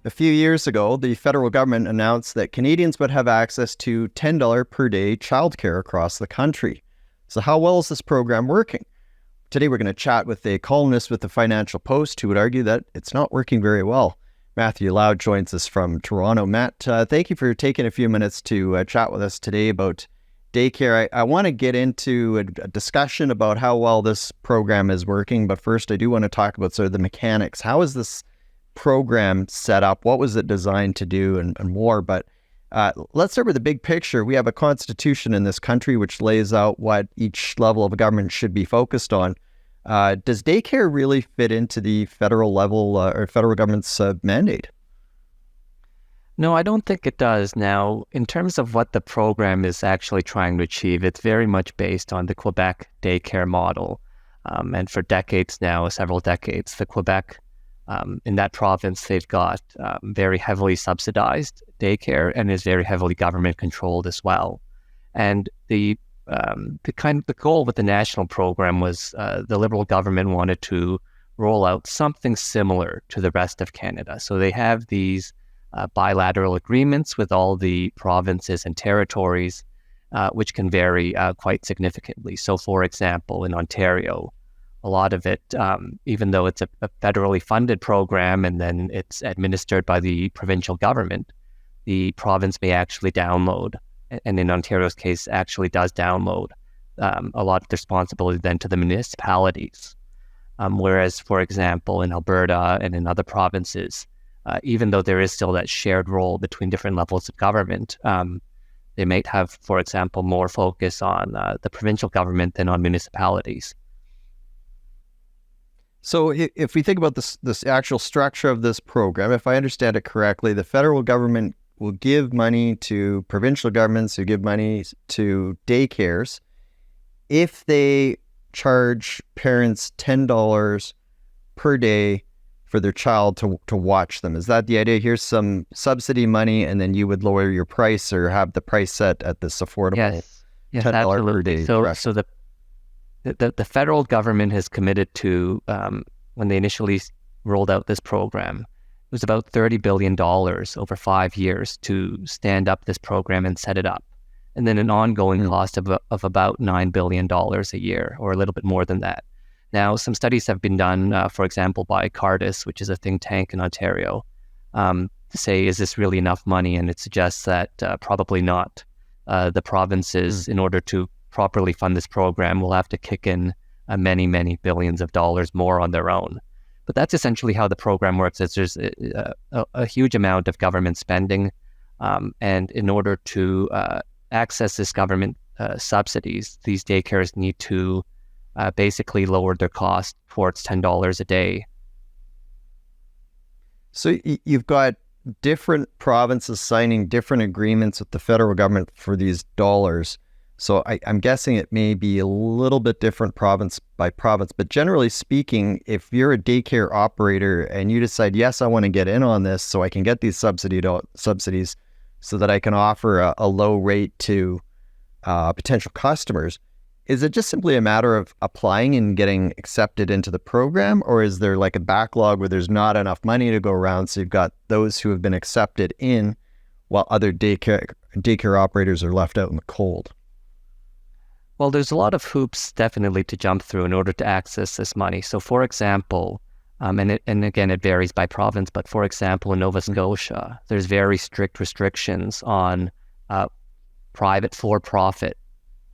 A few years ago, the federal government announced that Canadians would have access to $10 per day childcare across the country. So how well is this program working? Today we're going to chat with a columnist with the Financial Post who would argue that it's not working very well. Matthew Lau joins us from Toronto. Matt, thank you for taking a few minutes to chat with us today about Daycare. I want to get into a discussion about how well this program is working, but first I do want to talk about sort of the mechanics. How is this program set up? What was it designed to do and more? But let's start with the big picture. We have a constitution in this country which lays out what each level of government should be focused on. Does daycare really fit into the federal level or federal government's mandate? No, I don't think it does. Now, in terms of what the program is actually trying to achieve, it's very much based on the Quebec daycare model. And for decades now, several decades, the Quebec, in that province, they've got very heavily subsidized daycare and is very heavily government controlled as well. And the goal with the national program was the Liberal government wanted to roll out something similar to the rest of Canada. So they have these bilateral agreements with all the provinces and territories, which can vary quite significantly. So, for example, in Ontario, a lot of it, even though it's a federally funded program and then it's administered by the provincial government, the province may actually download, and in Ontario's case, actually does download a lot of the responsibility then to the municipalities. Whereas, for example, in Alberta and in other provinces, even though there is still that shared role between different levels of government, they might have, for example, more focus on the provincial government than on municipalities. So if we think about this actual structure of this program, if I understand it correctly, the federal government will give money to provincial governments who give money to daycares if they charge parents $10 per day for their child to watch them. Is that the idea? Here's some subsidy money, and then you would lower your price or have the price set at this affordable Yes, $10 per day. So the federal government has committed to, when they initially rolled out this program, it was about $30 billion over 5 years to stand up this program and set it up. And then an ongoing cost of about $9 billion a year, or a little bit more than that. Now, some studies have been done, for example, by Cardis, which is a think tank in Ontario, to say, is this really enough money? And it suggests that probably not. The provinces, in order to properly fund this program, will have to kick in many, many billions of dollars more on their own. But that's essentially how the program works. There's a huge amount of government spending, and in order to access this government subsidies, these daycares need to basically lower their cost towards $10 a day. So you've got different provinces signing different agreements with the federal government for these dollars. So I'm guessing it may be a little bit different province by province, but generally speaking, if you're a daycare operator and you decide, yes, I want to get in on this so I can get these subsidies so that I can offer a low rate to potential customers, is it just simply a matter of applying and getting accepted into the program, or is there like a backlog where there's not enough money to go around, so you've got those who have been accepted in while other daycare operators are left out in the cold? Well, there's a lot of hoops definitely to jump through in order to access this money. So, for example, and again, it varies by province, but for example, in Nova Scotia, there's very strict restrictions on private for-profit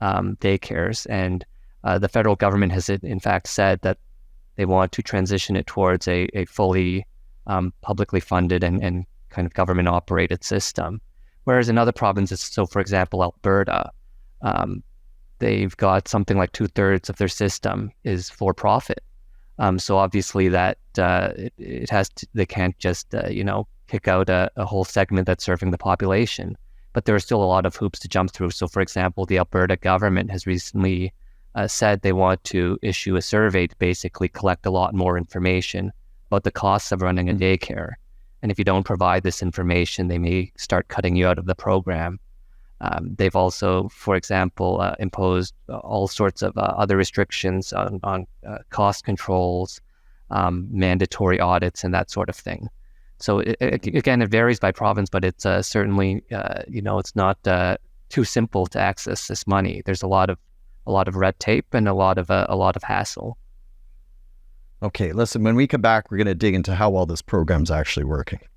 daycares. And the federal government has, in fact, said that they want to transition it towards a fully publicly funded and kind of government-operated system. Whereas in other provinces, so for example, Alberta, they've got something like 2/3 of their system is for profit. So obviously that it has to, they can't just kick out a whole segment that's serving the population. But there are still a lot of hoops to jump through. So for example, the Alberta government has recently said they want to issue a survey to basically collect a lot more information about the costs of running a daycare. And if you don't provide this information, they may start cutting you out of the program. They've also, for example, imposed all sorts of other restrictions on cost controls, mandatory audits, and that sort of thing. So again, it varies by province, but it's certainly it's not too simple to access this money. There's a lot of red tape and a lot of hassle. Okay, listen, when we come back, we're going to dig into how well this program's actually working.